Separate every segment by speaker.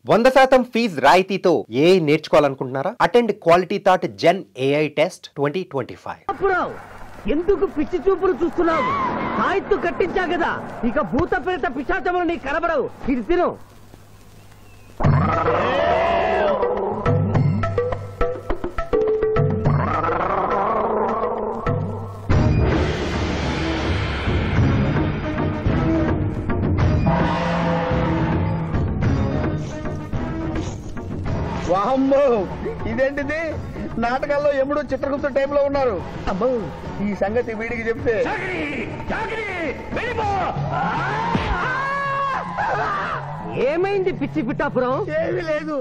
Speaker 1: 100% fees రాయితీతో AI నేర్చుకోవాలనుకుంటున్నారా? Attend quality thought gen AI test 2025.
Speaker 2: ఎందుకు పిచ్చి చూపులు చూస్తున్నావు? సాయిత్తు కట్టించా కదా, ఇక భూత ప్రేత పిశాచములు నీ కనబడవు. ఇది తిను.
Speaker 3: వాహమ్మో, ఇదేంటిది? నాటకాల్లో ఎముడు చిత్రగుప్త టైంలో ఉన్నారు. అమ్మో, ఈ సంగతి వీడికి చెప్తే
Speaker 2: ఏమైంది పిచ్చి పిట్టాపురం?
Speaker 3: ఏమీ లేదు.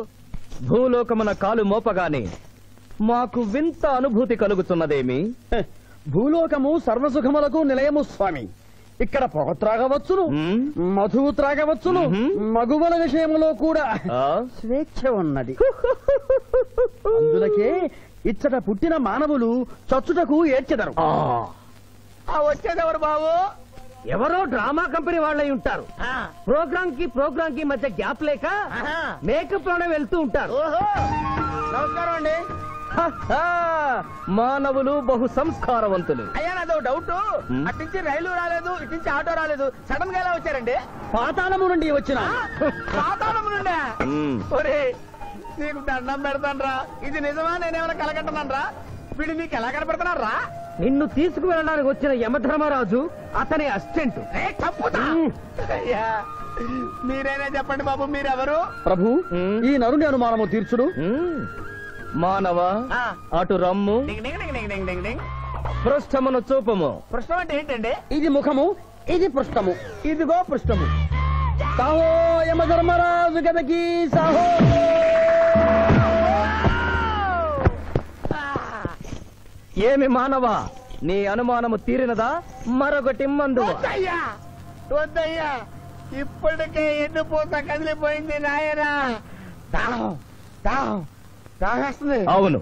Speaker 4: భూలోకమున కాలు మోపగానే మాకు వింత అనుభూతి కలుగుతున్నదేమి?
Speaker 3: భూలోకము సర్వసుఖములకు నిలయము స్వామి. ఇక్కడ పొగ త్రాగవచ్చును, మధువు త్రాగవచ్చును, మగువల విషయంలో కూడా స్వేచ్ఛ ఉన్నది. అందులకే ఇచ్చట పుట్టిన మానవులు చచ్చుటకు ఏడ్చెదరు. వచ్చేదెవరు బాబు?
Speaker 2: ఎవరో డ్రామా కంపెనీ వాళ్ళై ఉంటారు. ప్రోగ్రామ్ కి మధ్య గ్యాప్ లేక మేకప్ లోనే వెళ్తూ ఉంటారు.
Speaker 3: నమస్కారం అండి.
Speaker 4: మానవులు బహు సంస్కారవంతులు.
Speaker 3: అయ్యా, నాదో డౌట్. అట్నుంచి రైలు రాలేదు, ఇట్నుంచి ఆటో రాలేదు, సడన్ గా ఎలా వచ్చారండి? పాతాళము నుండి వచ్చిన. పాతాళము నుండి? ఒరే, నీకు దండం పెడతానరా. ఇది నిజమా? నేనేమైనా కలగంటున్నానరా? వీడు నీకు ఎలా కనపడుతున్నారా?
Speaker 2: నిన్ను తీసుకువెళ్ళడానికి వచ్చిన యమధర్మరాజు అతని అసిస్టెంట్.
Speaker 3: అయ్యా, మీరైనా చెప్పండి బాబు, మీరెవరు?
Speaker 4: ప్రభు,
Speaker 3: ఈ నరుని అనుమానము తీర్చుడు.
Speaker 4: మానవ, అటు రమ్ము, పృష్ఠమును చూపము.
Speaker 3: పృష్ఠం అంటే ఏంటండి? ఇది ముఖము, ఇది పృష్ఠము. ఇదిగో పృష్ఠము. సాహో యమధర్మరాజు గదకి సాహో.
Speaker 4: ఏమి మానవ, నీ అనుమానము తీరినదా? మరొకటి మందు.
Speaker 3: వద్దయ్యా, ఇప్పటికే ఎన్నుపోత కదిలిపోయింది నాయనా.
Speaker 4: అవును,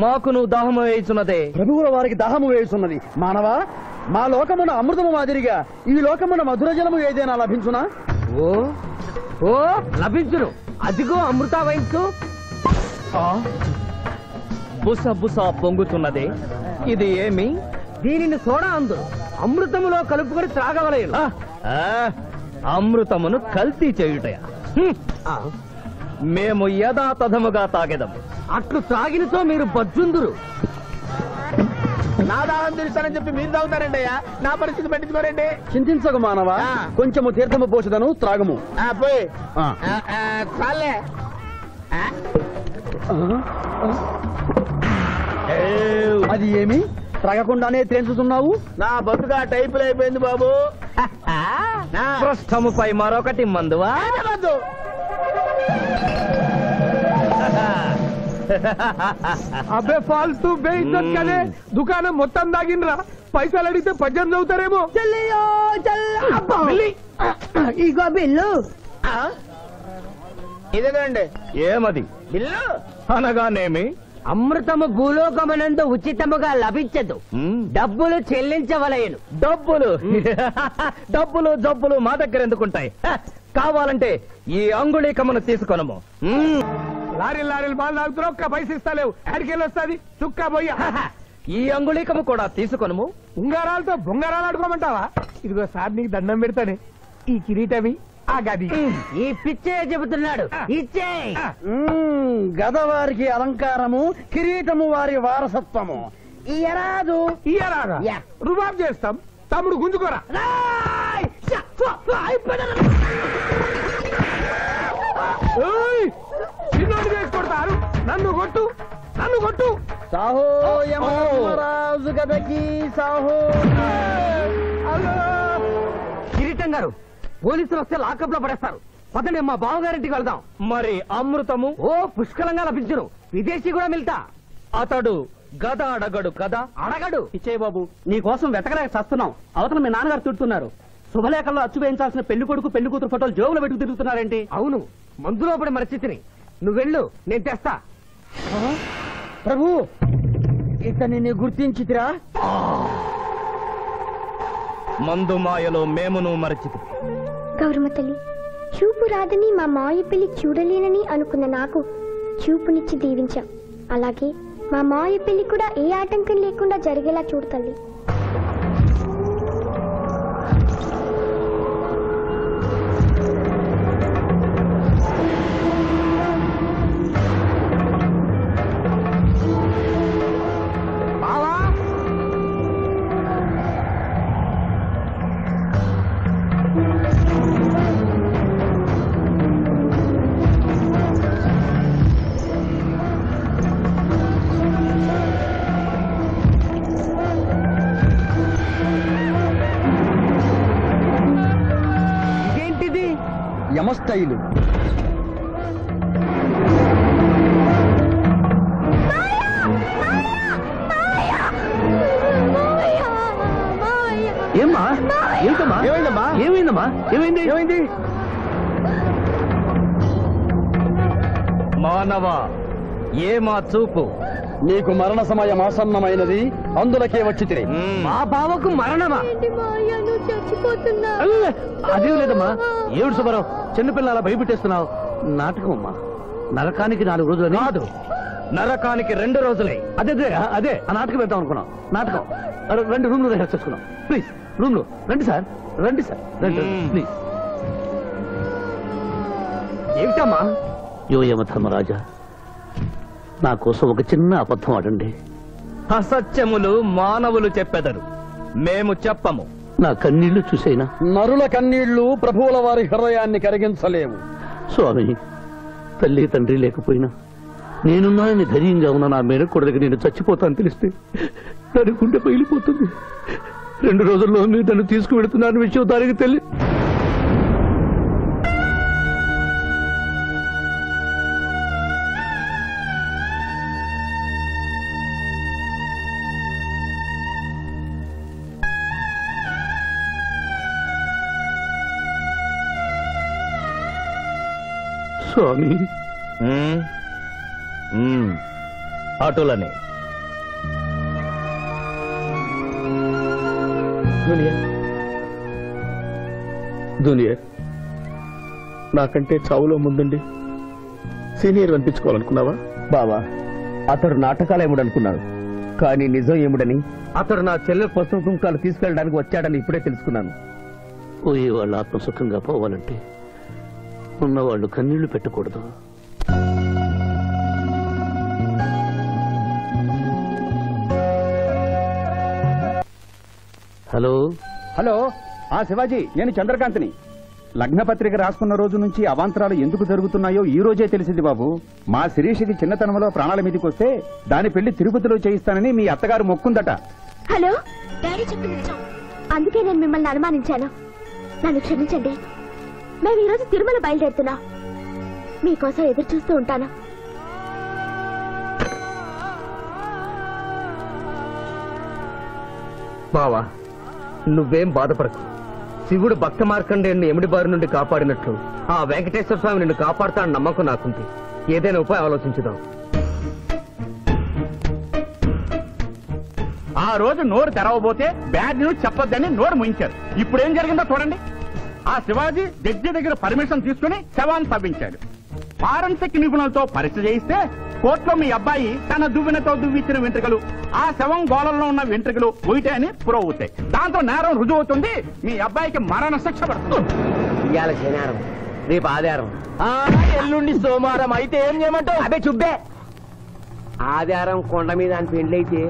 Speaker 4: మాకు నువ్వు దాహము వేయుచున్నదే.
Speaker 3: ప్రభువుల వారికి దాహము వేయుచున్నది. మానవా, మా లోకమున అమృతము మాదిరిగా ఈ లోకమున మధుర జలము ఏదైనా లభించునా?
Speaker 2: ఓ లభించును. అదిగో అమృత వయస్సు.
Speaker 4: బుస బుస పొంగుతున్నదే, ఇది ఏమి?
Speaker 2: దీనిని సోడా అందు అమృతములో కలుపుకొని త్రాగవలేను.
Speaker 4: అమృతమును కల్తీ చేయుటయా? మేము యథాతథముగా తాగెదము.
Speaker 2: అట్లు త్రాగినతో మీరు బజ్జుందురు.
Speaker 3: నా దాహం తెలుస్తానని చెప్పి మీరు తాగుతారండి అయ్యా. నా పరిస్థితి పట్టించుకోరండి. చింతించకు మానవా, కొంచెము తీర్థము పోషదను, త్రాగము. పోయి చాలే. అది ఏమి? త్రాగకుండానే తేల్చుతున్నావు? నా బతుగా టైపులు అయిపోయింది బాబు.
Speaker 4: పృష్ఠముపై మరొకటి మందువా?
Speaker 2: అబ్బే ఫాల్తూ బేయిజ్జత్ కదే. దుకాణం మొత్తం దాగినరా. పైసలు అడిగితే పద్యం చదువుతారేమో.
Speaker 5: ఇగో బిల్లు.
Speaker 3: ఇదేనండి.
Speaker 4: ఏమది?
Speaker 3: బిల్లు
Speaker 4: అనగానేమి?
Speaker 2: అమృతము భూలోకమునందు ఉచితముగా లభించదు, డబ్బులు చెల్లించవలయను.
Speaker 4: డబ్బులు డబ్బులు జబ్బులు మా దగ్గర ఎందుకుంటాయి? కావాలంటే ఈ అంగుళీకమును తీసుకొనము.
Speaker 2: లారీలు బాగా తాగుతున్నావు, ఒక్క పైసలు ఇస్తలేవు. అడికెళ్ళి వస్తుంది చుక్క పోయి.
Speaker 4: ఈ అంగుళీకము కూడా తీసుకొనము.
Speaker 2: ఉంగరాలతో బొంగరాలు ఆడుకోమంటావా? ఇదిగో సార్, నీకు దండం పెడతానే. ఈ కిరీటమి, ఆ గది. ఈ పిచ్చే చెబుతున్నాడు. ఇచ్చే.
Speaker 3: గద వారికి అలంకారము, కిరీటము వారి వారసత్వము. ఇయరాదు.
Speaker 2: రుబాబ్ చేస్తాం. తమ్ముడు గుంజుకోరా. చిన్నోడు చేసి కొడతారు. నన్ను కొట్టు, నన్ను కొట్టు.
Speaker 3: సాహో యమధర్మరాజు గదకి సాహో.
Speaker 2: కిరీటం గారు, పోలీసులు వస్తే లాకప్ లో పడేస్తారు. పదండి, మా బావగారింటికి వెళ్దాం.
Speaker 4: మరి అమృతము?
Speaker 2: ఓ పుష్కలంగా లభించును. విదేశీ కూడా మిల్తా.
Speaker 4: అతడు గద అడగడు కదా?
Speaker 2: అడగడు.
Speaker 3: ఇచ్చేయి బాబు, నీ కోసం వెతకలేక చస్తున్నాం. అవతల మీ నాన్నగారు తిడుతున్నారు. శుభలేఖల్లో అచ్చు వేయించాల్సిన పెళ్లి కొడుకు పెళ్లి కూతురు ఫోటోలు జోబులు పెట్టుకు తిరుగుతున్నారేంటి?
Speaker 2: అవును, మందులో పడి మరచితిని. నువ్వెళ్ళు, నేను తెస్తా.
Speaker 3: ప్రభు, ఇతన్ని నీ గుర్తించితిరా?
Speaker 4: మందు మాయలో మేమును మరచితి.
Speaker 5: గౌరమ్మ తల్లి, చూపు
Speaker 6: రాదని మా మావయ్య పెళ్లి చూడలేనని అనుకున్న నాకు చూపునిచ్చి దీవించాం. అలాగే మా మావయ్య పెళ్లి కూడా ఏ ఆటంకం లేకుండా జరిగేలా చూడు తల్లి.
Speaker 3: యమస్టైలు.
Speaker 4: ఏమ్మా? ఏంటమ్మా?
Speaker 3: ఏమైందమ్మా?
Speaker 4: ఏమైందమ్మా? ఏమైంది?
Speaker 3: ఏమైంది?
Speaker 4: మానవ ఏమా చూపు?
Speaker 3: నీకు మరణ సమయం ఆసన్నమైనది, అందులకే వచ్చి తిరిగి.
Speaker 4: మా బావకు మరణమా?
Speaker 6: చచ్చిపోతున్నా.
Speaker 4: అదేం లేదమ్మా. ఏడు సుబ్బారావు, చిన్నపిల్లల భయపెట్టేస్తున్నావు. నాటకం అమ్మా. నరకానికి 4 రోజులు కాదు, నరకానికి 2 రోజులే. అదే అదే ఆ నాటకం వేద్దాం అనుకున్నాం. నాటకం 2 రూమ్లు రిహార్స్ చేసుకున్నాం. ప్లీజ్ రూమ్ లో రండి సార్, రండి సార్, రండి ప్లీజ్. ఏమిటమ్మా? యో యమధర్మరాజా, నా కోసం ఒక చిన్న అబద్ధం ఆడండి. అసత్యములు మానవులు చెప్పెదరు, మేము చెప్పము. నా కన్నీళ్లు చూసేనా?
Speaker 3: నరుల కన్నీళ్లు ప్రభువుల వారి హృదయాన్ని కరిగించలేవు.
Speaker 4: స్వామి, తల్లి తండ్రి లేకపోయినా నేనున్నానని ధైర్యంగా ఉన్న నా మేనకోడలికి నేను చచ్చిపోతాను తెలిస్తే దాని గుండె పగిలిపోతుంది. 2 రోజుల్లో మీరు తను తీసుకువెడుతున్నాను విషయం దానికి తెలియదు. స్వామి, ఆటోలనే
Speaker 2: జూనియర్, నాకంటే చావులో ముందండి సీనియర్ అనిపించుకోవాలనుకున్నావా?
Speaker 4: బావా, అతడు నాటకాలు ఏముడనుకున్నాడు, కానీ నిజం ఏముడని అతడు నా చెల్లె పసుపు కుంకాలు తీసుకెళ్ళడానికి వచ్చాడని ఇప్పుడే తెలుసుకున్నాను. పోయే వాళ్ళు ఆత్మసుఖంగా పోవాలంటే ఉన్నవాళ్ళు కన్నీళ్లు పెట్టకూడదు. హలో
Speaker 3: హలో, శివాజీ, నేను చంద్రకాంత్ని. లగ్నపత్రిక రాసుకున్న రోజు నుంచి అవాంతరాలు ఎందుకు జరుగుతున్నాయో ఈ రోజే తెలిసింది బాబు. మా శిరీషకి చిన్నతనంలో ప్రాణాల మీదకి వస్తే దాని పెళ్లి తిరుపతిలో చేయిస్తానని మీ అత్తగారు మొక్కుందట.
Speaker 6: హలో, డాడీ చెప్పింది నిజం. అందుకే నేను మిమ్మల్ని అనుమానించాను. నన్ను క్షమించండి. మేము ఈరోజు తిరుమల బయలుదేరుతున్నా. మీకోసం ఎదురు చూస్తూ ఉంటాను.
Speaker 4: బావా, నువ్వేం బాధపడకు. శివుడు భక్త మార్కండేయుని ఎమిడి బారి నుండి కాపాడినట్లు ఆ వెంకటేశ్వర స్వామి నిన్ను కాపాడుతాడని నమ్మకం నాకుంది. ఏదైనా ఉపాయం ఆలోచించుదాం.
Speaker 3: ఆ రోజు నోరు తెరవబోతే బ్యాడ్ న్యూస్ చెప్పొద్దని నోరు ముయించారు. ఇప్పుడు ఏం జరిగిందో చూడండి. ఆ శివాజీ జడ్జి దగ్గర పర్మిషన్ తీసుకుని శవాన్ని తవ్వించాడు. ఫారెన్సిక్ నిపుణులతో పరీక్ష చేయిస్తే కోర్టులో మీ అబ్బాయి తన దువ్వెనతో దువ్విచ్చిన వెంట్రుకలు, ఆ శవం గోళంలో ఉన్న వెంట్రుకలు ఒకటే అని ప్రూవ్ అవుతాయి. దాంతో నేరం రుజువు అవుతుంది. మీ అబ్బాయికి మరణ శిక్ష పడుతుంది.
Speaker 2: ఇవాళ శనివారం, రేపు ఆదివారం, ఎల్లుండి సోమవారం. అయితే ఏం చేయమంటావు? అదే చుబ్బే. ఆదివారం కొండ మీద అని పెళ్లైతే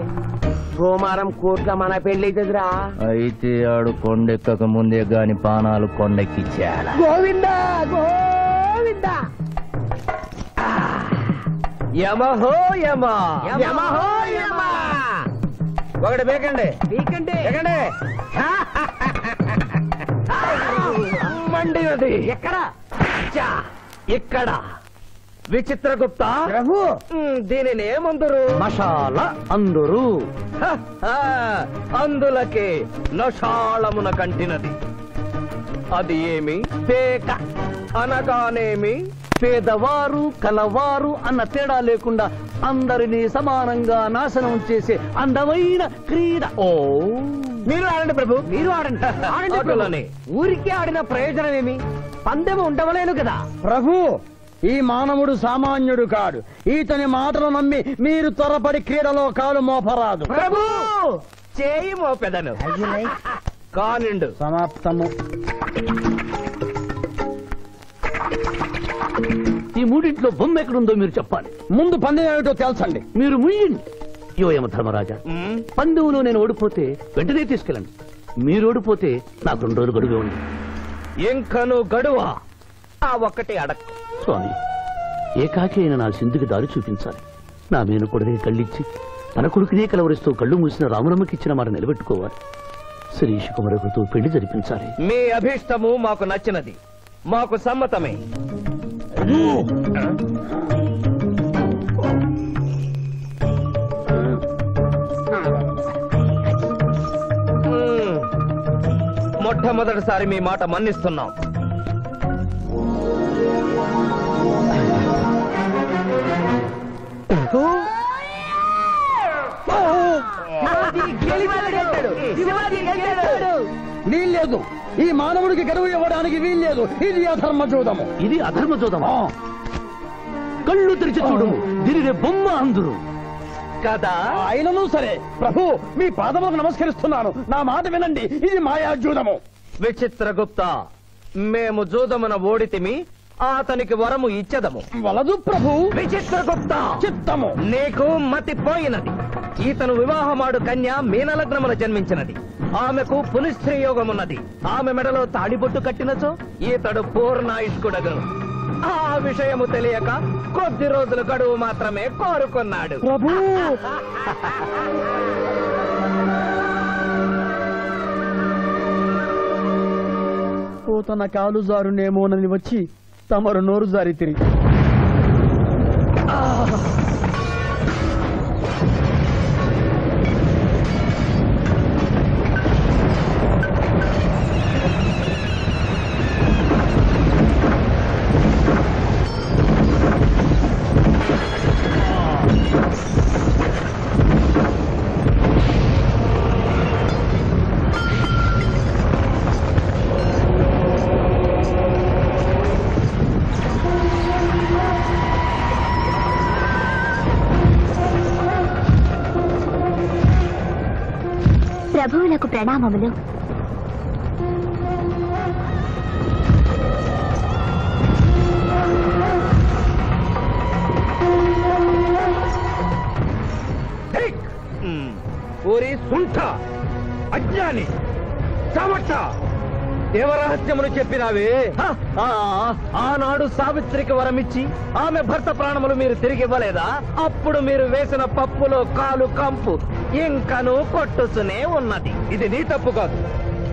Speaker 2: సోమవారం కోట్ల మన పెళ్లైతుందిరా.
Speaker 4: అయితే ఆడు కొండెక్కక ముందే గాని పానాలు కొండెక్కిచ్చేయాల.
Speaker 2: గోవిందా గోవిందా. యమహో యమ, యమహో యమ. ఒకటి బేకండి, బీకండి, బేకండి. మండినది ఎక్కడ? ఇక్కడ. విచిత్రగుప్త ప్రభు, దీనిని ఏమందరు? మషాల అందురు. అందులకే నషాళమున కంటినది. అది ఏమి? పేక అనగానేమి పేదవారు కలవారు అన్న తేడా లేకుండా అందరినీ సమానంగా నాశనం చేసే అందమైన క్రీడ. ఓ, మీరు ఆడండి ప్రభు, మీరు ఆడండి. ఆడండి. ఊరికే ఆడిన ప్రయోజనం ఏమి? పందెము ఉండవలేను కదా.
Speaker 3: ప్రభు, ఈ మానవుడు సామాన్యుడు కాడు. ఈతని మాటలు నమ్మి మీరు త్వరపడి క్రీడలో కాలు మోపరాదు.
Speaker 2: ప్రభు చేయి మోపెదను. కానిండు.
Speaker 3: సమాప్తము.
Speaker 4: ఈ మూడింట్లో బొమ్మ ఎక్కడుందో మీరు చెప్పాలి.
Speaker 3: ముందు పందెం ఏమిటో తెలుసండి.
Speaker 4: మీరు ముయ్యండి. యో యమ ధర్మరాజా, పందెంలో నేను ఓడిపోతే వెంటనే తీసుకెళ్ళండి. మీరు ఓడిపోతే నాకు 2 రోజులు గడువే ఉంది.
Speaker 2: ఇంకను గడువా? ఆ ఒక్కటి అడక్.
Speaker 4: స్వామి, ఏకాకి అయిన నా సింధుకి దారి చూపించాలి. నా మేనకొడనే కళ్ళిచ్చి తన కొడుకునే కలవరిస్తూ కళ్ళు మూసిన రాములమ్మకి ఇచ్చిన మాట నిలబెట్టుకోవాలి. శిరీష్ కుమరకుతో పెళ్లి జరిపించాలి.
Speaker 2: మీ అభీష్టము మాకు నచ్చినది, మాకు సమ్మతమే. మొట్టమొదటిసారి మీ మాట మన్నిస్తున్నాం.
Speaker 3: వీల్లేదు. ఈ మానవుడికి గడువు ఇవ్వడానికి వీల్లేదు. ఇది అధర్మ జూదము.
Speaker 4: ఇది అధర్మ జోదమా? కళ్ళు తెరిచి చూడు, దీనినే బొమ్మ అందురు
Speaker 2: కదా.
Speaker 3: అయినను సరే ప్రభు, మీ పాదములకు నమస్కరిస్తున్నాను. నా మాట వినండి. ఇది మాయా జూదము.
Speaker 2: విచిత్రగుప్త, మేము జూదమున ఓడితిమి, అతనికి వరము ఇచ్చదము.
Speaker 3: వలదు ప్రభు.
Speaker 2: విచిత్రగుప్త,
Speaker 3: చిత్తము.
Speaker 2: నీకు మతి పోయినది. ఈతను వివాహమాడు కన్య మీనలగ్నమున జన్మించినది. ఆమెకు పునిస్త్రీ యోగమున్నది. ఆమె మెడలో తాడిబొట్టు కట్టినచో ఈతడు పూర్ణాయుష్కుడగను. ఆ విషయము తెలియక కొద్ది రోజుల గడువు మాత్రమే కోరుకున్నాడు.
Speaker 3: ప్రభు, తన కాలు జారునేమోనని వచ్చి తమరు నోరు జారి తిరిగి
Speaker 6: ప్రభువులకు ప్రణామములు.
Speaker 2: ఊరి సుంఠ, అజ్ఞాని, చవట, దేవరహస్యమును చెప్పినావే. ఆనాడు సావిత్రికి వరమిచ్చి ఆమె భర్త ప్రాణములు మీరు తిరిగి ఇవ్వలేదా? అప్పుడు మీరు వేసిన పప్పులో కాలు కంపు ఇంకను కొట్టుసునే ఉన్నది. ఇది నీ తప్పు కాదు.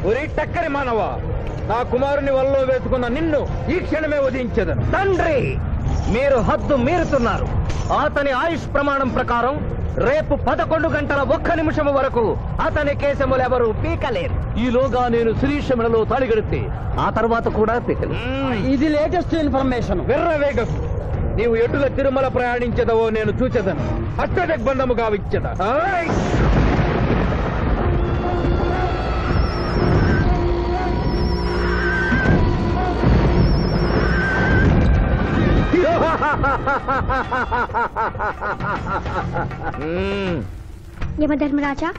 Speaker 2: ఒరి టక్కరి మానవ, నా కుమారుని వల్లో వేసుకున్న నిన్ను ఈ క్షణమే వధించదను. తండ్రి, మీరు హద్దు మీరుతున్నారు. అతని ఆయుష్ ప్రమాణం ప్రకారం రేపు 11 గంటల 1 నిమిషం వరకు అతని కేశములెవరూ పీకలేరు.
Speaker 4: ఈలోగా నేను శిరీష మెడలో తాళి గడితే ఆ తర్వాత కూడా పీకలు.
Speaker 3: ఇది లేటెస్ట్ ఇన్ఫర్మేషన్.
Speaker 2: వెర్రవేగకు. నీవు ఎటుల తిరుమల ప్రయాణించదవో నేను చూచెదను. అష్టదిగ్బంధము గావిచ్చద.
Speaker 6: యమధర్మరాజా,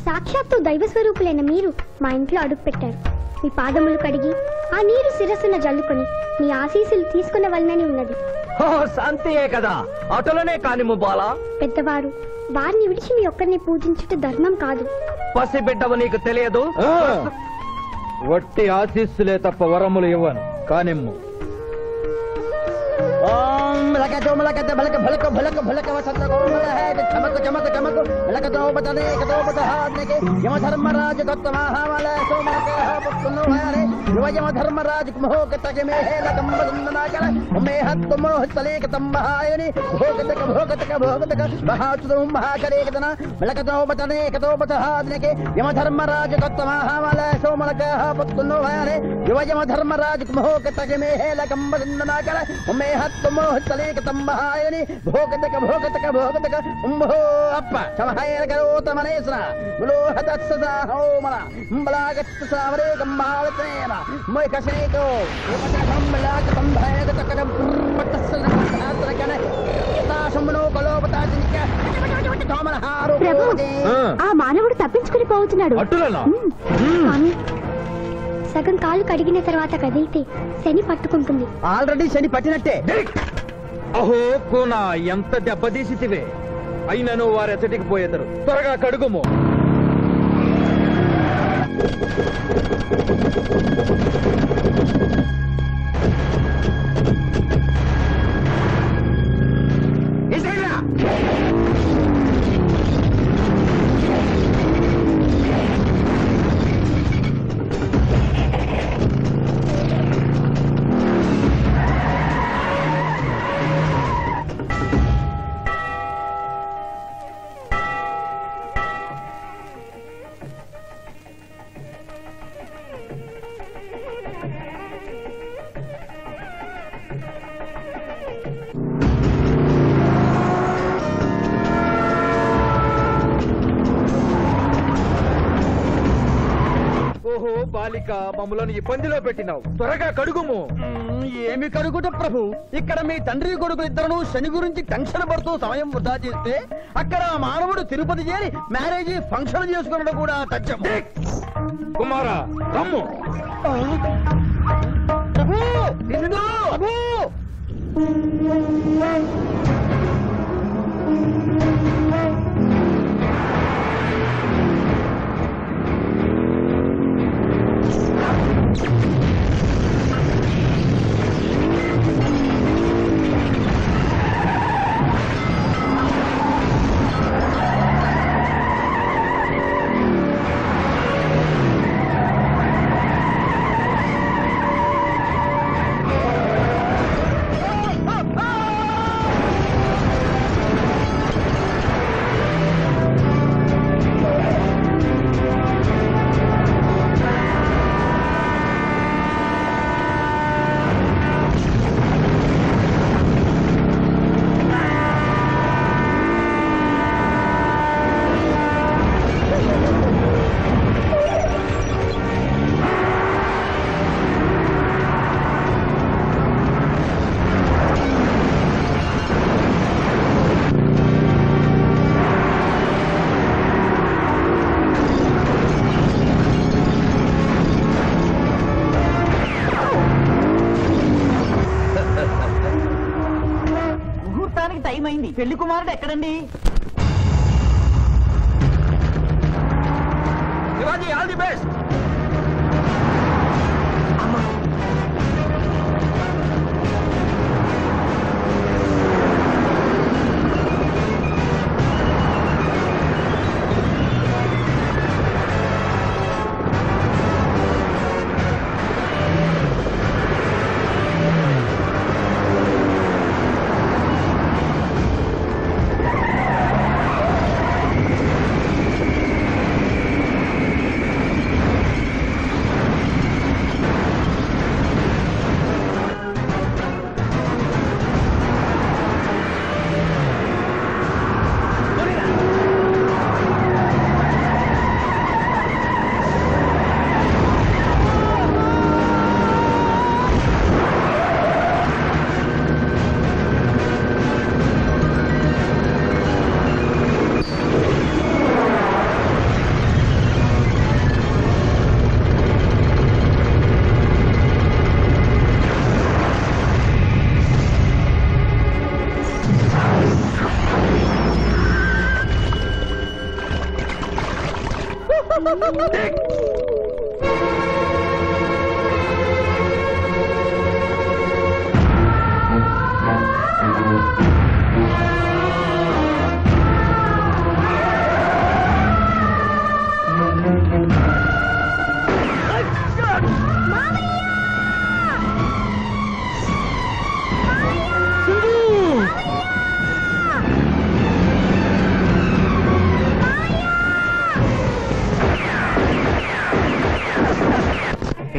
Speaker 6: సాక్షాత్తు దైవ స్వరూపులైన మీరు మా ఇంట్లో అడుగు పెట్టారు. మీ పాదములు కడిగి ఆ నీరు శిరస్సున జల్లుకొని మీ ఆశీస్సులు తీసుకునవలనని ఉన్నది.
Speaker 2: శాంతియే కదా, అటులనే కానిము బాలా.
Speaker 6: పెద్దవారు, వారిని విడిచి మీ ఒక్కరిని పూజించుట ధర్మం కాదు.
Speaker 2: పసిబిడ్డవు నీకు తెలియదు. వట్టి ఆశీస్సులే తప్ప వరములు ఇవ్వను. కానిమ్ము.
Speaker 3: యమధర్మరాజు యమధర్మరాజు యమధర్మరాజు తంబహాయని భోగతక భోగతక భోగతక ఉంభో అప్ప సమహాయన కరోతమనేసన ములోహతత్సహోమన అంబలాగత్త సావరే గంబాలతేన మొయ్ కసేతో ఉపకరంబలాక సంభయగతక పట్టసనకన తాశమునో కలోపతాజిక తోమనహారు
Speaker 6: ఆ మానవుడు తప్పించుకుని పోతున్నాడు. స్వామి, సగం కాలు కడిగిన తర్వాత కదిలితే శని పట్టుకుంటుంది.
Speaker 3: ఆల్రెడీ శని పట్టినట్టే.
Speaker 2: అహో కోనా ఎంత దెబ్బతీసితివే, అయినను వారెచ్చటికి పోయేదరు. త్వరగా కడుగుము. ఓహో బాలిక, మమ్మలను ఇబ్బందిలో పెట్టినావు. త్వరగా కడుగుము.
Speaker 3: ఏమి కడుగుట ప్రభు, ఇక్కడ మీ తండ్రి కొడుకులు ఇద్దరు శని గురించి టెన్షన్ పడుతూ సమయం వృధా చేస్తే అక్కడ మానవుడు తిరుపతి చేరి మ్యారేజ్ ఫంక్షన్ చేసుకున్నట్టు కూడా తథ్యం.
Speaker 2: కుమారా రమ్ము.
Speaker 3: ప్రభు, ఇదిగో ప్రభు.
Speaker 5: టైం అయింది. పెళ్లి కుమారుడు ఎక్కడండి?
Speaker 2: Shivaji, all the best.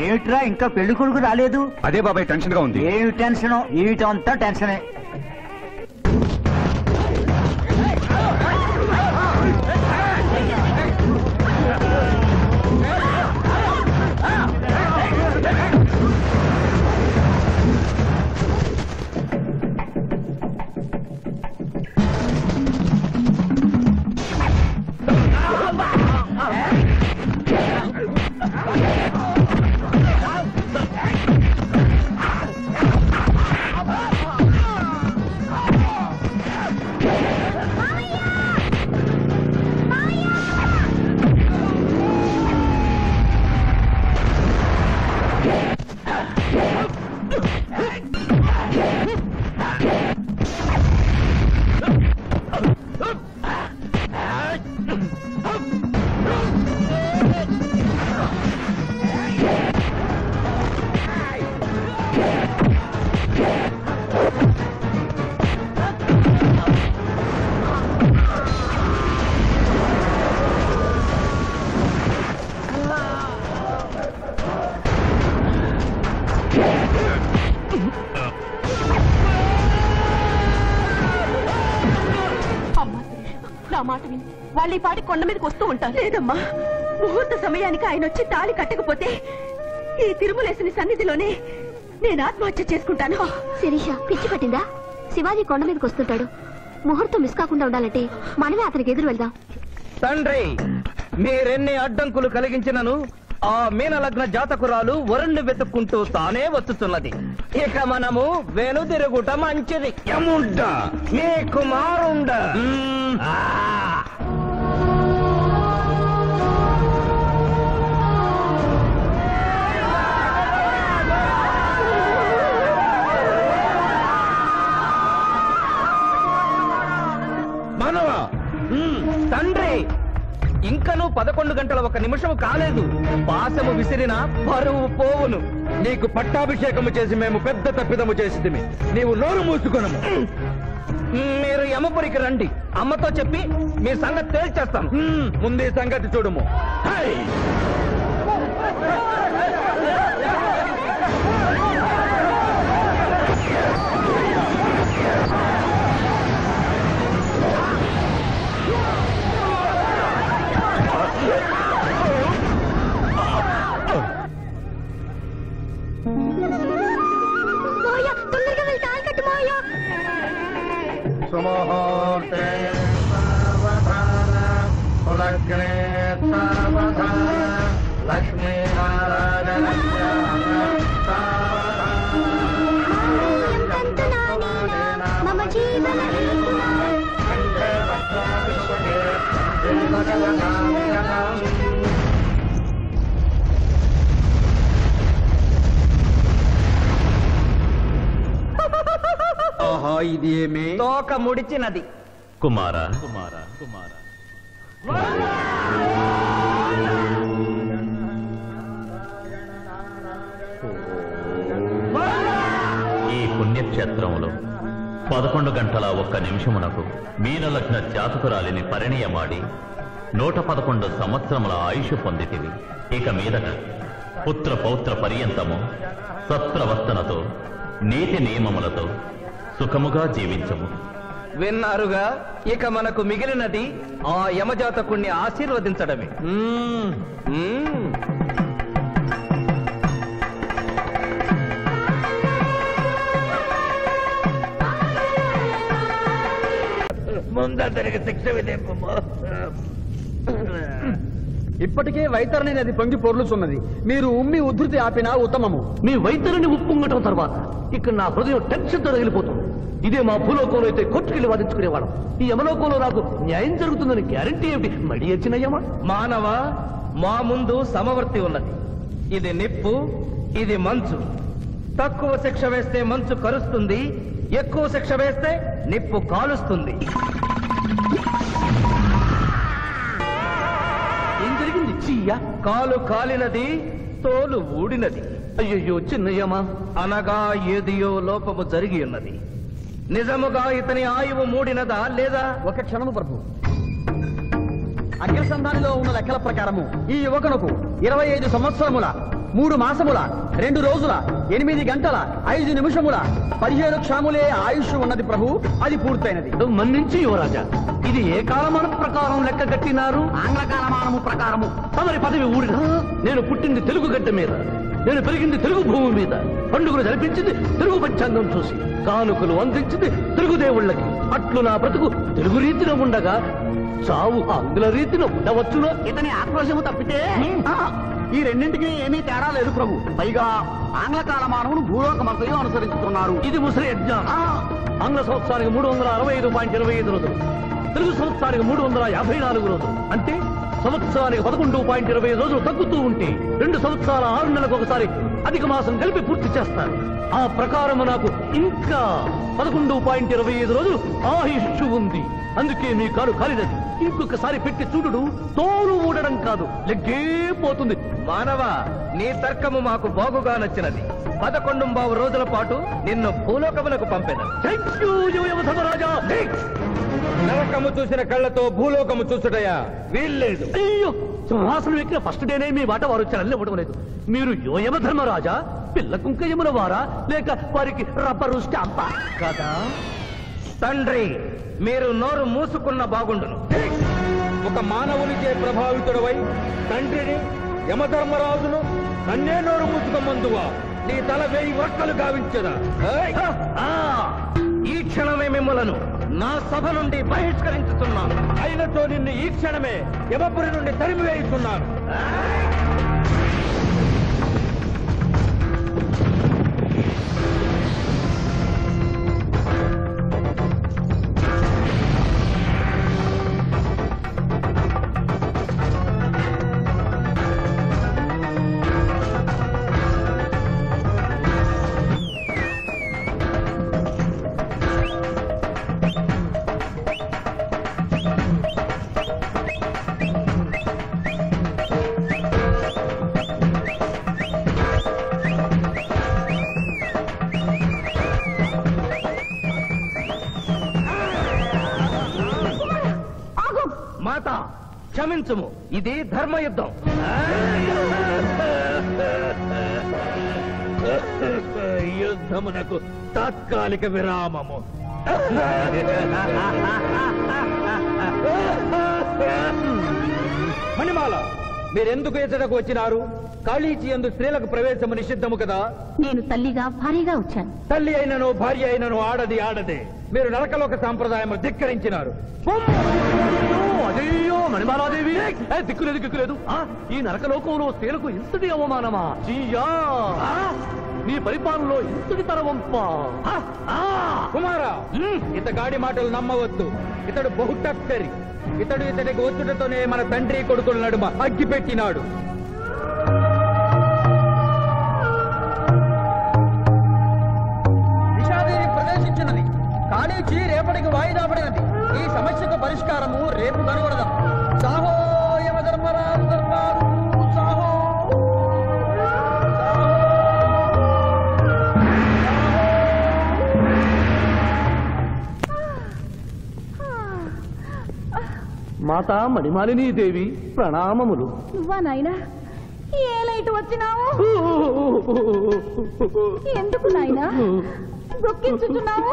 Speaker 5: ఏమిట్రా ఇంకా పెళ్లి కొడుకు రాలేదు?
Speaker 7: అదే బాబాయ్ టెన్షన్ గా ఉంది.
Speaker 5: ఏమి టెన్షన్? ఏమిటంతా టెన్షనే.
Speaker 7: నా మాట విని వాళ్ళు ఈ పాటి కొండ మీదకి వస్తూ ఉంటారు. లేదమ్మా, ముహూర్త సమయానికి ఆయన వచ్చి తాళి కట్టకపోతే ఈ తిరుమలేసిన సన్నిధిలోనే నేను ఆత్మహత్య చేసుకుంటాను.
Speaker 6: శిరీష, పిచ్చి పట్టిందా? శివాజీ కొండ మీదకి వస్తుంటాడు. ముహూర్తం మిస్ కాకుండా ఉండాలంటే మనమే అతనికి ఎదురు వెళ్దాం.
Speaker 2: తండ్రి, మీరెన్ని అడ్డంకులు కలిగించినను ఆ మీనలగ్న జాతకురాలు వరుణ్ణి వెతుక్కుంటూ తానే వచ్చుతున్నది. ఇక మనము వెనుదిరుగుట మంచిది. యముండ నీ కుమారుండ. మనవా తండ్రి, ఇంకనూ 11 గంటల 1 నిమిషం కాలేదు. పాశము విసిరిన పరువు పోవును.
Speaker 4: నీకు పట్టాభిషేకము చేసి మేము పెద్ద తప్పిదము చేసిదిమి. నీవు నోరు మూసుకొనము.
Speaker 2: మీరు యమపురికి రండి. అమ్మతో చెప్పి మీ సంగతి తేల్చేస్తాం.
Speaker 4: ముందే సంగతి చూడము.
Speaker 6: తొందరగా వెళ్ళి తాళి కట్టు మావయ్య.
Speaker 3: సుముహూర్తే సావధాన కులగ్నే సావధాన లక్ష్మీనారాయణ
Speaker 6: మమ జీవన
Speaker 4: ఆహా, ఇది ఏమి?
Speaker 2: తోక ముడిచినది.
Speaker 8: కుమారా, ఈ పుణ్యక్షేత్రంలో 11 గంటల 1 నిమిషమునకు మీనలగ్న జాతకురాలిని పరిణయమాడి 111 సంవత్సరముల ఆయుష్ పొందితివి. ఇక మీదట పుత్ర పౌత్ర పర్యంతము సత్ప్రవర్తనతో నీతి నియమములతో సుఖముగా జీవించము.
Speaker 2: విన్నారుగా, ఇక మనకు మిగిలినది ఆ యమజాతకుణ్ణి ఆశీర్వదించడమే.
Speaker 4: ముందరికి శిక్ష విధింపము.
Speaker 3: ఇప్పటికే వైతరణి నది పొంగి పొర్లుచున్నది. మీరు ఉమ్మి ఉద్ధృతి ఆపినా ఉత్తమము.
Speaker 4: మీ వైద్యులని ఉప్పొంగటం తర్వాత ఇక్కడ నా హృదయం టెన్షన్తో రగిలిపోతుంది. ఇదే మా భూలోకంలో అయితే కొట్టుకెళ్లి వాదించుకునేవాళ్ళం. ఈ యమలోకంలో నాకు న్యాయం జరుగుతుందని గ్యారంటీ ఏమిటి? మడి వచ్చినయ్యమా?
Speaker 2: మానవ, మా ముందు సమవర్తి ఉన్నది. ఇది నిప్పు, ఇది మంచు. తక్కువ శిక్ష వేస్తే మంచు కరుస్తుంది, ఎక్కువ శిక్ష వేస్తే నిప్పు కాలుస్తుంది.
Speaker 4: ఏం జరిగింది? చీయ
Speaker 2: కాలు కాలినది, తోలు ఊడినది.
Speaker 4: అయ్యయ్యో చిన్నయ్యమా,
Speaker 2: అనగా ఏదియో లోపము జరిగి ఉన్నది. నిజముగా ఇతని ఆయువు మూడినదా లేదా?
Speaker 3: ఒక క్షణము ప్రభు. అగ్రసంధానిలో ఉన్న లెక్కల ప్రకారము ఈ యువకునకు 25 సంవత్సరముల 3 మాసముల 2 రోజుల 8 గంటల 5 నిమిషముల 17 క్షాములే ఆయుష్ ఉన్నది ప్రభు. అది పూర్తయినది.
Speaker 4: మన్నించి యువరాజా, ఇది ఏ కాలమానం ప్రకారం లెక్క కట్టినారు?
Speaker 3: ఆంగ్ల కాలమానము ప్రకారము.
Speaker 4: తమరి పదవి ఊడిన. నేను పుట్టింది తెలుగు గడ్డ మీద, నేను పెరిగింది తెలుగు భూమి మీద, పండుగలు జరిపించింది తెలుగు పంచాంగం చూసి, కానుకలు అందించింది తెలుగు దేవుళ్ళకి. అట్లు నా బ్రతుకు తెలుగు రీతిలో ఉండగా చావు ఆంగ్ల రీతిలో ఉండవచ్చునో?
Speaker 3: ఇతని ఆక్రోశము తప్పితే ఈ రెండింటికి ఏమీ తేడా లేదు ప్రభు. పైగా ఆంగ్ల కాలమానమును భూలోకమంతయు అనుసరించుతున్నారు.
Speaker 4: ఇది ముసలి అజ్ఞానం. ఆంగ్ల సంవత్సరానికి 365.25 రోజులు, తెలుగు సంవత్సరానికి 354 రోజులు. అంటే సంవత్సరానికి 11.25 రోజులు తగ్గుతూ ఉంటే 2 సంవత్సరాల 6 నెలలకు ఒకసారి అధిక మాసం కలిపి పూర్తి చేస్తారు. ఆ ప్రకారం నాకు ఇంకా 11.25 రోజులు ఆయుష్ ఉంది. అందుకే మీ కారు కాలినది. ఇంకొకసారి పెట్టి చూడు, తోలు ఊడడం కాదు, లెగ్గే పోతుంది.
Speaker 2: మానవ, నీ తర్కము మాకు బాగుగా నచ్చినది. 11 రోజుల పాటు నిన్ను భూలోకములకు పంపెను.
Speaker 4: ధర్మరాజా,
Speaker 2: నరకము చూసిన కళ్ళతో భూలోకము చూసుటయా వీల్లేదు.
Speaker 4: అయ్యో, సింహాసనం ఎక్కిన ఫస్ట్ డేనే మీ మాట వారు వచ్చి ఇవ్వడం లేదు. మీరు యోయమ ధర్మరాజా, పిల్ల కుంకయముల వారా, లేక వారికి రబ్బరు స్టాంపా?
Speaker 2: కదా తండ్రి, మీరు నోరు మూసుకున్న బాగుండును.
Speaker 3: ఒక మానవునిచే ప్రభావితుడవై తండ్రిని యమధర్మరాజును నన్నే నోరు ముసుకమందువా నీ తల 1000 వక్కలు గావించదా?
Speaker 4: ఈ క్షణమే మిమ్మలను నా సభ నుండి బహిష్కరించుతున్నాను.
Speaker 3: అయినతో నిన్ను ఈ క్షణమే యమపురి నుండి తరిమివేయుతున్నాను.
Speaker 4: మాత క్షమించుము, ఇది ధర్మయుద్ధం.
Speaker 3: యుద్ధమునకు తాత్కాలిక విరామము. మణిమాల, మీరెందుకు ఎచ్చటకు వచ్చినారు? కాళీచి యందు స్త్రీలకు ప్రవేశము నిషిద్ధము కదా?
Speaker 7: నేను తల్లిగా భారీగా వచ్చాను.
Speaker 3: తల్లి అయినను భార్య అయినను ఆడదే. మీరు నరకలోక సాంప్రదాయము ధిక్కరించినారు.
Speaker 4: అయ్యో మణిమాలాదేవి, దిక్కులేదు. ఈ నరకలోకంలో స్త్రీలకు ఇంతటి అవమానమా? చీయా, నీ పరిపాలనలో ఇంతటి తరవంప.
Speaker 3: కుమారా, ఇతగాడి మాటలు నమ్మవద్దు. ఇతడు బహుటక్కరి. ఇతడికి వచ్చుటతోనే మన తండ్రి కొడుకుల నడుమ అగ్గి పెట్టినాడు. విషాదేవి ప్రవేశించినది. కాళీచి రేపటికి వాయిదా పడినది. ఈ సమస్యకు పరిష్కారము రేపు కనుగొడదాం. సాహో యమధర్మరాజు దర్బారు, సాహో.
Speaker 4: మాతా మణిమాలినీ దేవి ప్రణామములు.
Speaker 7: నువ్వా నాయనా? ఏ లైట్ వచ్చినావు? ఎందుకు నాయనా దుఃఖించుతున్నావు?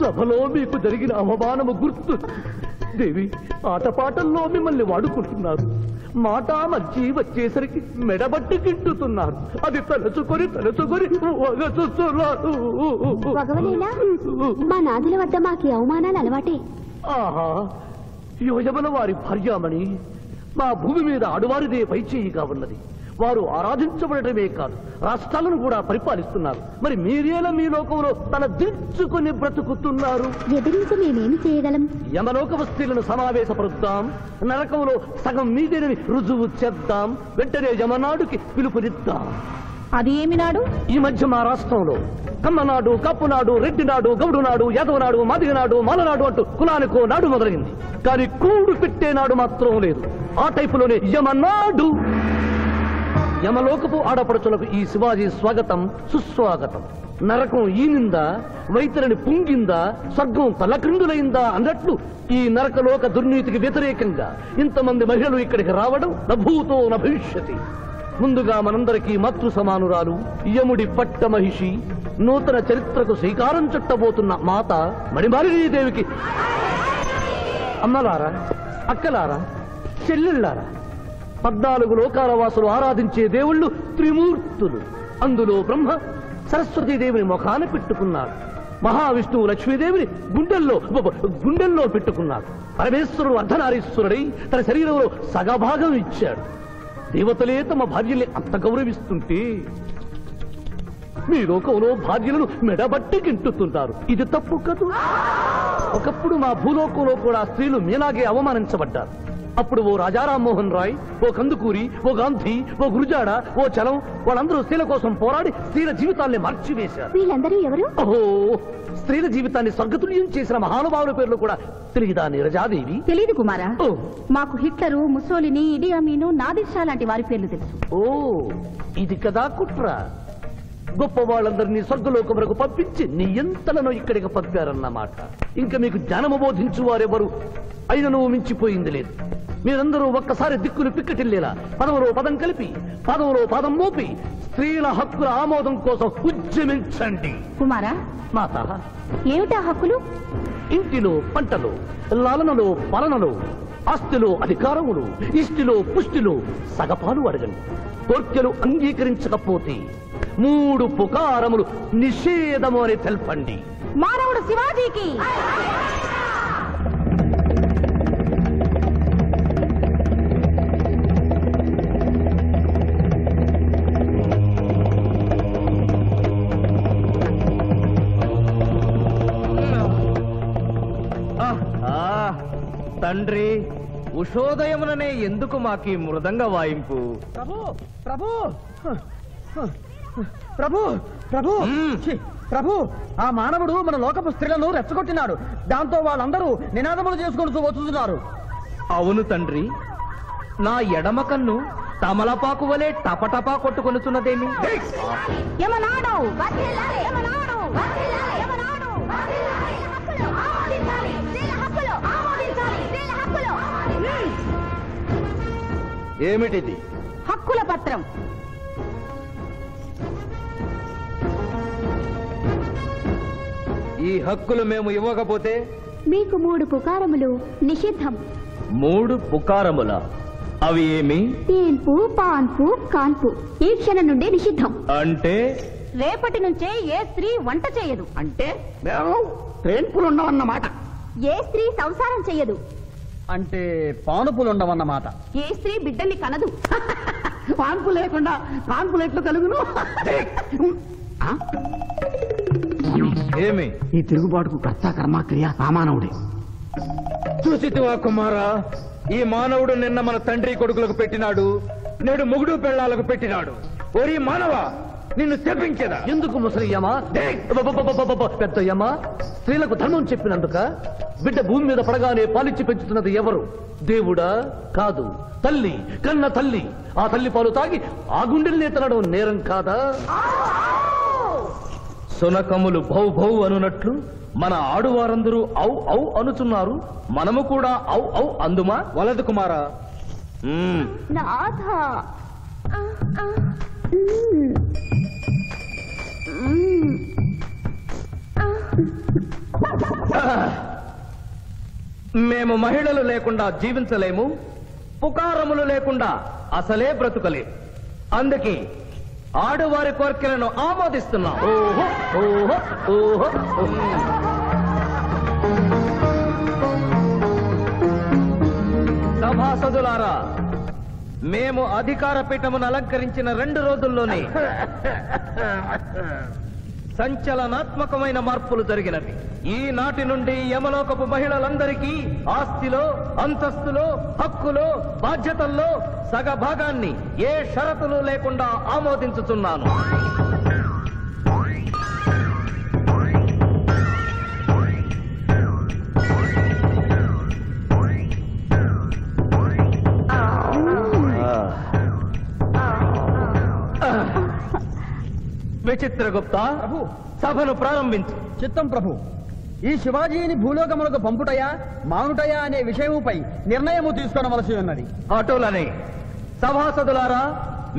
Speaker 4: సభలో మీకు జరిగిన అవమానము గుర్తు. దేవి, ఆటపాటల్లో మిమ్మల్ని వాడుకుంటున్నారు. మాట మధ్య వచ్చేసరికి మెడబట్టి గిట్టుతున్నారు. అది తలుచుకొని
Speaker 6: భగవనేనా? మా నాదుల వద్ద మాకి అవమానాలు అలవాటే.
Speaker 4: ఆహా, యోజమన వారి భార్యామణి మా భూమి మీద ఆడువారిదే పైచేయిగా ఉన్నది. వారు ఆరాధించబడటమే కాదు, రాష్ట్రాలను కూడా పరిపాలిస్తున్నారు. మరి మీరేలా మీ లోకంలో తన దించుకుని బ్రతుకుతున్నారు?
Speaker 6: ఎదిరించి మేమేమి చేయగలం?
Speaker 4: యమలోక వస్తువులను సమావేశపరుద్దాం. నరకంలో సగం మీదేనని రుజువు చేద్దాం. వెంటనే యమనాడుకి పిలుపునిద్దాం.
Speaker 7: అది ఏమి నాడు?
Speaker 4: ఈ మధ్య మా రాష్ట్రంలో కమ్మనాడు, కప్పునాడు, రెడ్డినాడు, గౌడునాడు, యాదవనాడు, మాదిగనాడు, మాలనాడు అంటూ కులానికో నాడు మొదలైంది. కానీ కూడు పెట్టే నాడు మాత్రం లేదు. ఆ టైపులోనే యమనాడు. యమలోకపు ఆడపడుచులకు ఈ శివాజీ స్వాగతం సుస్వాగతం. నరకం ఈనిందా, వైతరిని పుంగిందా, స్వర్గం తలక్రిందులైందా అన్నట్లు ఈ నరకలోక దుర్నీతికి వ్యతిరేకంగా ఇంతమంది మహిళలు ఇక్కడికి రావడం నభూతో నభవిష్యతి. ముందుగా మనందరికీ మాతృ సమానురాలు, యముడి పట్ట మహిషి, నూతన చరిత్రకు శ్రీకారం చుట్టబోతున్న మాత మణిమాలినీదేవికి అమ్మలారా, అక్కలారా, చెల్లెళ్ళారా, 14 లోకాల వాసులు ఆరాధించే దేవుళ్ళు త్రిమూర్తులు. అందులో బ్రహ్మ సరస్వతీదేవిని ముఖాన పెట్టుకున్నాడు. మహావిష్ణువు లక్ష్మీదేవిని గుండెల్లో పెట్టుకున్నాడు. పరమేశ్వరుడు అర్ధనారీశ్వరుడై తన శరీరంలో సగభాగం ఇచ్చాడు. దేవతలే తమ భార్యల్ని అంత గౌరవిస్తుంటే మీ లోకంలో భార్యలను మెడబట్టి గింటుతుంటారు. ఇది తప్పు కదూ. ఒకప్పుడు మా భూలోకంలో కూడా స్త్రీలు మీలాగే అవమానించబడ్డారు. అప్పుడు ఓ రాజా రామ్మోహన్ రాయ్, ఓ కందుకూరి, ఓ గాంధీ, ఓ గురుజాడ, ఓ చలం వాళ్ళందరూ స్త్రీల కోసం పోరాడి స్త్రీల జీవితాల్ని మార్చివేశారు.
Speaker 6: వీళ్ళందరూ ఎవరు?
Speaker 4: ఓహో, స్త్రీల జీవితాన్ని స్వర్గతుల్యం చేసిన మహానుభావుల పేర్లు కూడా తెలియదా నీరజాదేవి?
Speaker 7: తెలీదు కుమారా.
Speaker 4: ఓ,
Speaker 7: మాకు హిట్లరు, ముసోలిని, ఇడి అమీను, నాదిర్ లాంటి వారి పేర్లు తెలుసు.
Speaker 4: ఓ, ఇది కదా కుట్ర. గొప్ప వాళ్ళందరినీ స్వర్గలోకములకు పంపించి నీ ఎంతలను ఇక్కడికి పంపారన్నమాట. ఇంకా మీకు జ్ఞానము బోధించు వారెవరు అయినను మించిపోయింది లేదు. మీరందరూ ఒక్కసారి దిక్కులు పిక్కటిల్లేలా పదములో పదం కలిపి, పదములో పదం మోపి స్త్రీల హక్కుల ఆమోదం కోసం ఉద్యమించండి.
Speaker 7: కుమారా,
Speaker 4: మాత,
Speaker 7: ఏమిటా హక్కులు?
Speaker 4: ఇంటిలో పంటలో, లాలనలో, పాలనలో, ఆస్తిలో అధికారములు, ఇష్టిలో పుష్టిలో సగపాలు అడగండి. కోర్కెలు అంగీకరించకపోతే 3 పుకారములు నిషేధము అని తెల్పండి.
Speaker 7: మానవుడు శివాజీకి
Speaker 2: తండ్రి, ఉషోదయముననే ఎందుకు మాకి మృదంగ వాయింపు?
Speaker 3: ప్రభు ప్రభు ప్రభు ప్రభు ఛీ, ప్రభు ఆ మానవుడు మన లోకపు స్త్రీలను రెచ్చగొట్టినాడు. దాంతో వాళ్ళందరూ నినాదములు చేసుకుంటూ వచ్చుతున్నారు.
Speaker 2: అవును తండ్రి, నా ఎడమ కన్ను తమలపాకు వలె టపటపా కొట్టుకొనుచున్నదేమి?
Speaker 7: యమనాడు వర్ధిల్లాలి, యమనాడు వర్ధిల్లాలి, యమనాడు వర్ధిల్లాలి. హక్కులు ఆమోదించాలి, స్త్రీల హక్కులు ఆమోదించాలి, స్త్రీల హక్కులు.
Speaker 2: ఏమిటిది?
Speaker 7: హక్కుల పత్రం.
Speaker 2: ఈ హక్కులు మేము ఇవ్వకపోతే
Speaker 6: మీకు 3 పుకారములు నిషిద్ధం.
Speaker 2: 3 పుకారముల? అవి ఏమి?
Speaker 6: తేన్పు, పాన్పు, కాన్పు ఈ క్షణం నుండి నిషిద్ధం.
Speaker 2: అంటే
Speaker 7: రేపటి నుంచే ఏ స్త్రీ వంట చేయదు.
Speaker 3: అంటే మేము ట్రేన్పులు ఉండవన్నమాట.
Speaker 6: ఏ స్త్రీ సంసారం చెయ్యదు.
Speaker 3: అంటే పానుపులు ఉండవన్నమాట.
Speaker 7: ఏ స్త్రీ బిడ్డల్ని కనదు.
Speaker 3: పాన్పు లేకుండా కాన్పులు ఎట్లు కలుగును?
Speaker 2: ఏమి?
Speaker 3: ఈ తిరుగుబాటుకు కర్త కర్మక్రియ సామానవుడే.
Speaker 2: చూసితివా కుమారా, ఈ మానవుడు నిన్న మన తండ్రి కొడుకులకు పెట్టినాడు, నేడు మొగుడు పెళ్ళాలకు పెట్టినాడు. ఓరి మానవా, నిన్ను శపించదా?
Speaker 4: ఎందుకు ముసలియమా, పెద్దయ్యమా? స్త్రీలకు ధర్మం చెప్పినందుక? బిడ్డ భూమి మీద పడగానే పాలిచ్చి పెంచుతున్నది ఎవరు? దేవుడా? కాదు, తల్లి, కన్న తల్లి. ఆ తల్లి పాలు తాగి ఆ గుండెల్ని తనడం నేరం కాదా?
Speaker 2: సునకములు భౌ భౌ అనునట్లు మన ఆడువారందరూ ఔ ఔ అనుచున్నారు. మనము కూడా ఔ ఔ అందుమా? వలదు కుమారా.
Speaker 6: నాథ
Speaker 2: మేము మహిళలు లేకుండా జీవించలేము, పుకారములు లేకుండా అసలే బ్రతుకలేము. అందుకే ఆడువారి కోరికలను ఆమోదిస్తున్నాం.
Speaker 4: ఓహో ఓహో ఓహో.
Speaker 2: సభాసదులారా, మేము అధికార పీఠమును అలంకరించిన 2 రోజుల్లోనే సంచలనాత్మకమైన మార్పులు జరిగినవి. ఈనాటి నుండి యమలోకపు మహిళలందరికీ ఆస్తిలో, అంతస్తులో, హక్కులో, బాధ్యతల్లో సగభాగాన్ని ఏ షరతులు లేకుండా ఆమోదించుతున్నాను. విచిత్రగుప్త, సభను ప్రారంభించు.
Speaker 3: చిత్తం ప్రభు. ఈ శివాజీని భూలోకములకు పంపుటయా మానుటయా అనే విషయముపై నిర్ణయము తీసుకొనవలసి ఉన్నది.
Speaker 2: అటులనే సభాసదులారా,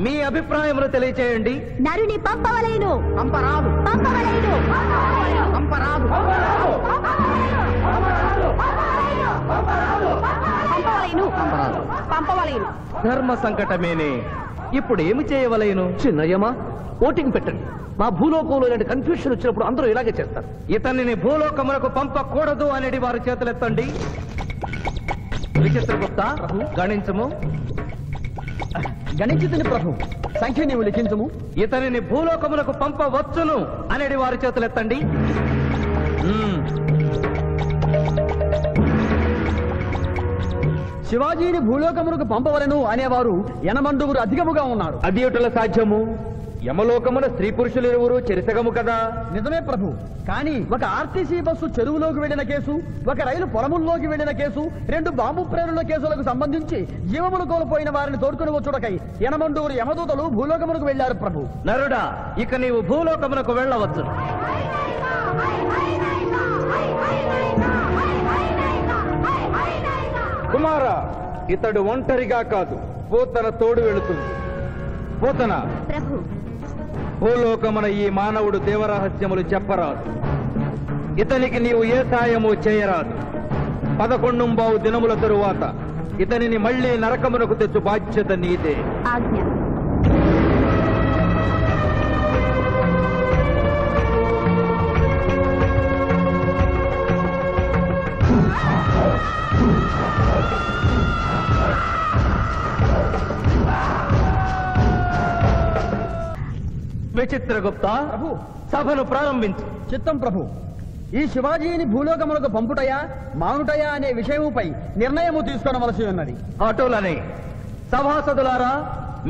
Speaker 2: మీ అభిప్రాయములు తెలియచేయండి.
Speaker 6: నరుని పంపవలేను.
Speaker 3: పంపరాదు.
Speaker 6: పంపవలేను.
Speaker 3: పంపరాదు.
Speaker 7: పంపవలేను. పంపవలేను.
Speaker 2: ధర్మ సంకటమేనే. ఇప్పుడు ఏమి చేయవలేను?
Speaker 4: చిన్నయ్యమా, ఓటింగ్ పెట్టండి. మా భూలోకంలో ఇలాంటి కన్ఫ్యూషన్ వచ్చినప్పుడు అందరూ ఇలాగే చేస్తారు.
Speaker 2: ఇతనిని భూలోకములకు పంపకూడదు అనేది వారి చేతులెత్తండి. విచిత్రగుప్త, గణించము.
Speaker 3: గణించుతుని ప్రభు. సంఖ్య నీవు లిఖించుము.
Speaker 2: ఇతనిని భూలోకములకు పంపవచ్చును అనేది వారి చేతులెత్తండి.
Speaker 3: శివాజీని భూలోకములకు పంపవలను అనేవారు 80 అధికముగా ఉన్నారు.
Speaker 2: అది ఎటుల సాధ్యము? యమలోకమున స్త్రీ పురుషులు ఇరువురు చెరిసగము కదా.
Speaker 3: నిజమే ప్రభు. కానీ ఒక ఆర్టీసీ బస్సు చెరువులోకి వెళ్లిన కేసు, ఒక రైలు పొలముల్లోకి వెళ్లిన కేసు, 2 బాంబు ప్రేరుల కేసులకు సంబంధించి జీవములు కోల్పోయిన వారిని తోడుకుని వచ్చుటకై 80 యమదూతలు భూలోకమునకు వెళ్లారు ప్రభు.
Speaker 2: నరుడా, ఇక నీవు భూలోకమునకు వెళ్ళవచ్చు. కుమారా, ఇతడు ఒంటరిగా కాదు, పోతన తోడు వెళుతుంది. పోతన,
Speaker 6: ప్రభు.
Speaker 2: భూలోకమున ఈ మానవుడు దేవరహస్యములు చెప్పరాదు. ఇతనికి నీవు ఏ సాయము చేయరాదు. 11 దినముల తరువాత
Speaker 3: ఇతనిని మళ్ళీ నరకమునకు తెచ్చు బాధ్యత నీదే.
Speaker 7: ఆజ్ఞ.
Speaker 3: విచిత్రగుప్త సభను ప్రారంభించు.
Speaker 5: చిత్తం ప్రభు. ఈ శివాజీని భూలోకములకు పంపుటయా మానుటయా అనే విషయముపై నిర్ణయము తీసుకొనవలసి ఉన్నది.
Speaker 3: అటులనే సభాసదులారా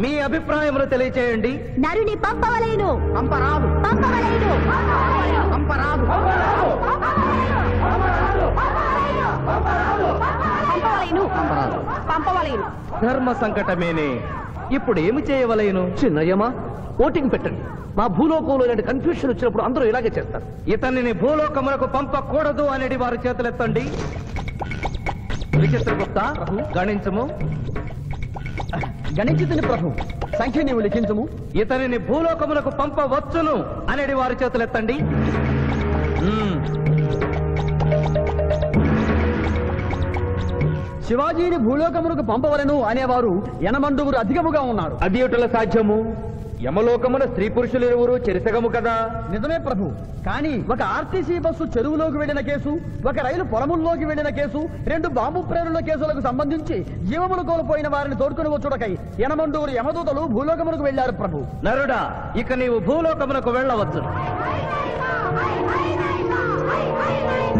Speaker 3: మీ అభిప్రాయములు తెలియచేయండి.
Speaker 6: నరుని పంపవలేను.
Speaker 5: పంపరాదు.
Speaker 6: పంపవలేను.
Speaker 5: పంపరాదు.
Speaker 7: పంపవలేను. పంపవలేను.
Speaker 3: ధర్మ సంకటమేనే. ఇప్పుడు ఏమి చేయవలేను?
Speaker 4: చిన్నయ్యమా ఓటింగ్ పెట్టండి. మా భూలోకంలో ఇలాంటి కన్ఫ్యూషన్ వచ్చినప్పుడు అందరూ ఇలాగే చేస్తారు.
Speaker 3: ఇతనిని భూలోకములకు పంపకూడదు అనేది వారి చేతులెత్తండి. విచిత్రగుప్త గణించము.
Speaker 5: గణించుతుని ప్రభు. సంఖ్య నీవు లిఖించుము.
Speaker 3: ఇతనిని భూలోకములకు పంపవచ్చును అనేది వారి చేతులెత్తండి.
Speaker 5: శివాజీని భూలోకములకు పంపవలను అనేవారు యనమండుగురు అధికముగా ఉన్నారు.
Speaker 3: అది ఎటుల సాధ్యము? యమలోకమున స్త్రీ పురుషులు ఇరువురు చెరిసగము కదా.
Speaker 5: నిజమే ప్రభు. కానీ ఒక ఆర్టీసీ బస్సు చెరువులోకి వెళ్లిన కేసు, ఒక రైలు పొలముల్లోకి వెళ్లిన కేసు, 2 బాంబు ప్రేరుల కేసులకు సంబంధించి జీవములు కోల్పోయిన వారిని తోడుకుని వచ్చుటకై యనమండుగురు యమదూతలు భూలోకమునకు వెళ్లారు ప్రభు.
Speaker 3: నరుడా, ఇక నీవు భూలోకమునకు వెళ్ళవచ్చు.